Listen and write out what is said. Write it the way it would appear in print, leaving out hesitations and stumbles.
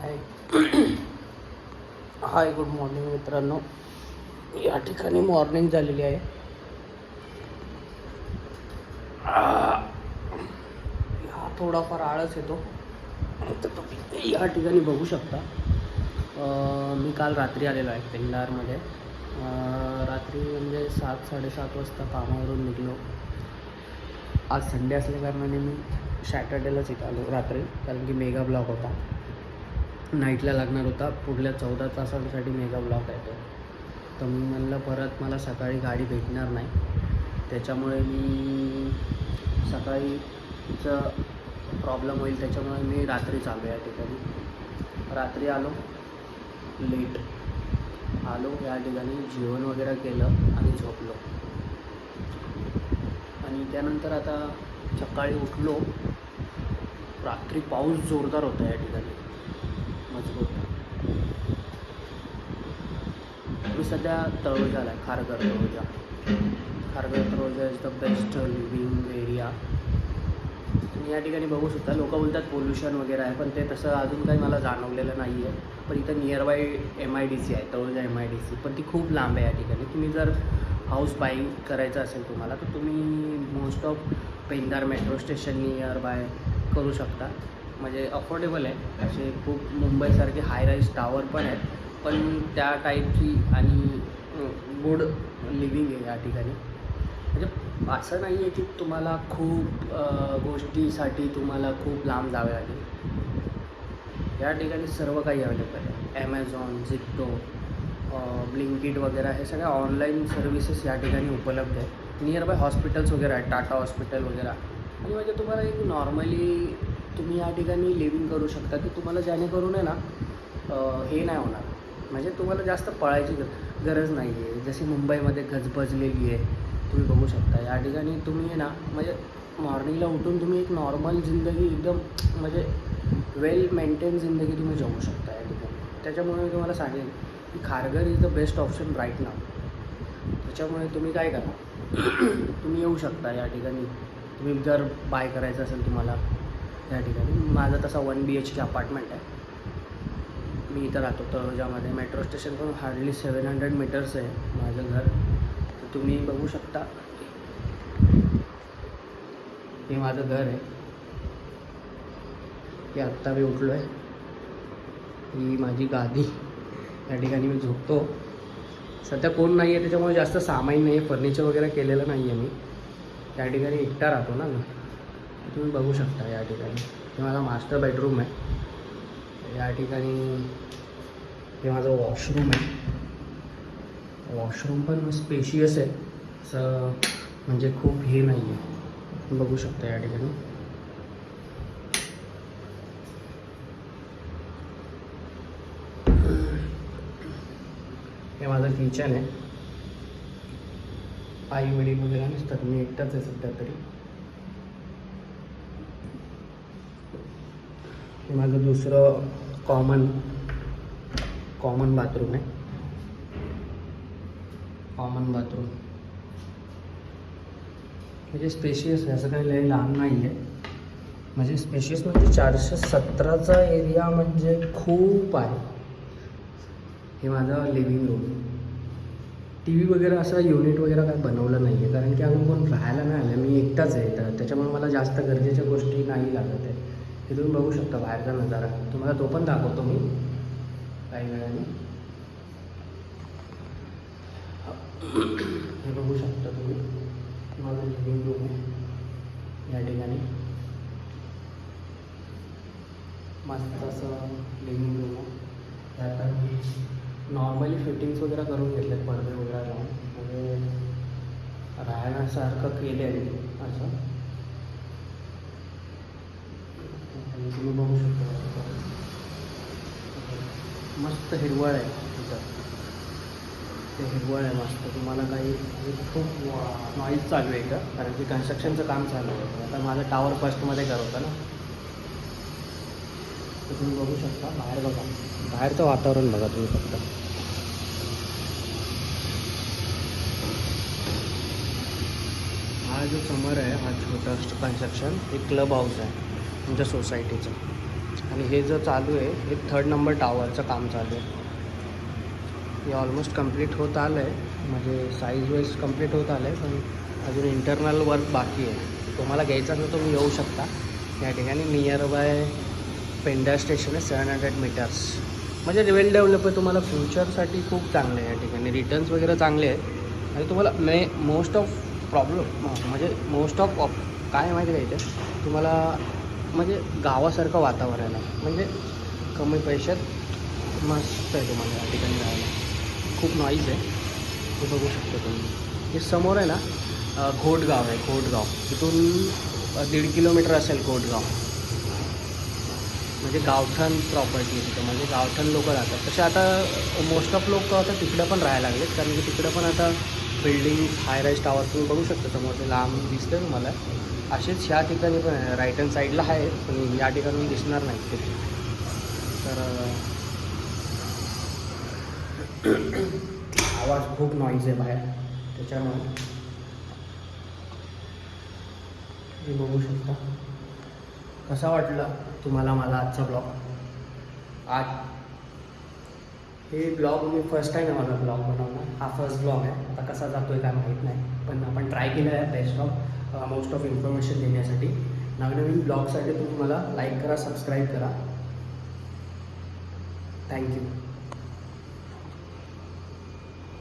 हाय hi good morning मित्रांनो. या ठिकाणी मॉर्निंग झालेली आहे. हा थोडाफार आळस येतो तर तुम्ही या ठिकाणी बघू शकता. मी काल रात्री आलेलो आहे पेंडारमध्ये. रात्री म्हणजे 7-7:30 वाजता कामावरून निघलो. आज संडे असल्याकारणाने मी सॅटर्डेलाच इथं आलो रात्री, कारण की मेगा ब्लॉक होता, नाईटला लागणार होता. पुढल्या 14 तासांसाठी मेगा ब्लॉक आहे तो. तर मी म्हणलं परत मला सकाळी गाडी भेटणार नाही, त्याच्यामुळे मी सकाळीचं प्रॉब्लेम होईल, त्याच्यामुळे मी रात्रीच आलो. या ठिकाणी रात्री आलो, लेट आलो. या ठिकाणी जेवण वगैरे केलं आणि झोपलो. आणि त्यानंतर आता सकाळी उठलो. रात्री पाऊस जोरदार होता या ठिकाणी, मजबूत. मी सध्या तळोजाला आहे, Kharghar Taloja. Kharghar Taloja is the best living area. तुम्ही या ठिकाणी बघू शकता. लोक बोलतात पोल्युशन वगैरे आहे, पण ते तसं अजून काही मला जाणवलेलं नाही आहे. पण इथं नियरबाय MIDC आहे, तळोजा MIDC, पण ती खूप लांब आहे. या ठिकाणी तुम्ही जर हाऊस बाईंग करायचं असेल तुम्हाला, तर तुम्ही most of Pendhar metro station nearby करू शकता. म्हणजे अफोर्डेबल आहे. असे खूप मुंबईसारखे हाय राईज टावर पण आहेत, पण त्या टाईपची आणि गुड लिव्हिंग आहे या ठिकाणी. म्हणजे असं नाही आहे की तुम्हाला खूप गोष्टीसाठी तुम्हाला खूप लांब जावे लागेल. या ठिकाणी सर्व काही अवेलेबल आहे. ॲमेझॉन, झिप्टो, ब्लिंकिट वगैरे हे सगळ्या ऑनलाईन सर्व्हिसेस या ठिकाणी उपलब्ध आहेत. नियर बाय हॉस्पिटल्स वगैरे आहेत, टाटा हॉस्पिटल वगैरे. आणि म्हणजे तुम्हाला एक नॉर्मली तुम्ही या ठिकाणी लिव्हिंग करू शकता, की तुम्हाला जेणेकरून आहे ना हे नाही होणार. म्हणजे तुम्हाला जास्त पळायची गरज नाही आहे. जशी मुंबईमध्ये गजबजलेली आहे, तुम्ही बघू शकता. या ठिकाणी तुम्ही आहे ना, म्हणजे मॉर्निंगला उठून तुम्ही एक नॉर्मल जिंदगी, एकदम म्हणजे वेल मेंटेन जिंदगी तुम्ही जगू शकता या ठिकाणी. त्याच्यामुळे मी तुम्हाला सांगेन की Kharghar is the best option right now. त्याच्यामुळे तुम्ही काय करा, तुम्ही येऊ शकता या ठिकाणी. तुम्ही जर बाय करायचं असेल तुम्हाला या ठिकाणी. माझा तसा 1 BHK अपार्टमेंट आहे. मी इथं राहतो तळोजामध्ये. मेट्रो स्टेशनपासून हार्डली 700 मीटर्स आहे माझं घर. तर तुम्ही बघू शकता. हे माझं घर आहे. हे आत्ता मी उठलो आहे. ही माझी गादी. या ठिकाणी मी झोपतो. सध्या कोण नाही आहे, त्याच्यामुळे जास्त सामान नाही आहे, फर्निचर वगैरे केलेलं नाही आहे मी. या ठिकाणी एकटा राहतो ना मी. तुम्ही बघू शकता या ठिकाणी. हे माझा मास्टर बेडरूम आहे. या ठिकाणी हे माझं वॉशरूम आहे. वॉशरूम पण स्पेशियस आहे, असं म्हणजे खूप हे नाही आहे. बघू शकता या ठिकाणी. हे माझं किचन आहे. आई वडील वगैरे नसतात, मी एकटाच आहे सध्या तरी. हे माझं दुसरं कॉमन बाथरूम आहे. कॉमन बाथरूम म्हणजे स्पेशियस आहे, असं काही लई लहान नाही आहे. म्हणजे स्पेशियस म्हणजे 417चा एरिया म्हणजे खूप आहे. हे माझं लिव्हिंग रूम. TV वगैरे असं युनिट वगैरे काय बनवलं नाही आहे, कारण की अजून कोण राहायला नाही आलं. मी एकटाच आहे तर त्याच्यामुळे मला जास्त गरजेच्या गोष्टी नाही लागत आहे. हे तुम्ही बघू शकता बाहेरचा नजारा. तुम्हाला तो पण दाखवतो मी काही वेळाने. हे बघू शकता तुम्ही, माझं लिव्हिंग रूम आहे या ठिकाणी. मस्त असं लिव्हिंग रूम आहे. त्यात मी नॉर्मली फिटिंग्स वगैरे करून घेतलेत, पडदे वगैरे लावून. म्हणजे राहण्यासारखं केले आहे असं. तुम्ही बघू शकता. मस्त हिरवळ आहे तिथं. ते हिरवळ आहे मस्त. तुम्हाला काही खूप नॉईज चालू आहे इथं, कारण की कन्स्ट्रक्शनचं काम चालू आहे. आता माझं टावर फर्स्टमध्ये घर होतं ना. तर तुम्ही बघू शकता. बाहेर बघा, बाहेरचं वातावरण बघा तुम्ही फक्त. हा जो समोर आहे, हा छोटा कन्स्ट्रक्शन, एक क्लब हाऊस आहे तुमच्या सोसायटीचं. आणि हे जो चालू आहे हे 3rd नंबर टावरचं काम चालू आहे. हे ऑलमोस्ट कंप्लीट होत आलं आहे, म्हणजे साईज वाईज कंप्लीट होत आलं आहे, पण अजून इंटरनल वर्क बाकी आहे. तुम्हाला घ्यायचा असेल तर तुम्ही येऊ शकता. या ठिकाणी नियर बाय पेंडा स्टेशन आहे, 700 मीटर्स. म्हणजे वेल डेव्हलप आहे, तुम्हाला फ्युचरसाठी खूप चांगलं आहे. या ठिकाणी रिटर्न्स वगैरे चांगले आहेत आणि तुम्हाला मोस्ट ऑफ काय माहिती आहे का इथे तुम्हाला म्हणजे गावासारखं वातावरण आहे. म्हणजे कमी पैशात मस्त आहे तुम्हाला या ठिकाणी राहायला. खूप नॉईज आहे, ते बघू शकता तुम्ही. हे समोर आहे ना घोटगाव आहे, घोटगाव. इथून 1.5 किलोमीटर असेल घोटगाव. म्हणजे गावठण प्रॉपर्टी आहे तिथं, म्हणजे गावठण लोक राहतात. तसे आता मोस्ट ऑफ लोक आता तिकडं पण राहायला लागलेत, कारण की तिकडं पण आता बिल्डिंग हाय राईज टावर तुम्ही बघू शकता समोर ते लांब दिसतं तुम्हाला. असेच ह्या ठिकाणी पण आहे, राईट हँड साईडला आहे, पण या ठिकाणी दिसणार नाही ते. तर आवाज खूप नॉईज आहे बाहेर, त्याच्यामुळे तुम्ही बघू शकता. कसा वाटला तुम्हाला माझा आजचा ब्लॉग? आज हे ब्लॉग मी फर्स्ट टाईम आहे माझा ब्लॉग बनवणं. हा फर्स्ट ब्लॉग आहे. आता कसा जातो आहे काय माहीत नाही, पण आपण ट्राय केलं आहे best of most of information देण्यासाठी. नवीन ब्लॉगसाठी तुम्ही मला लाईक करा, सबस्क्राईब करा. थँक्यू.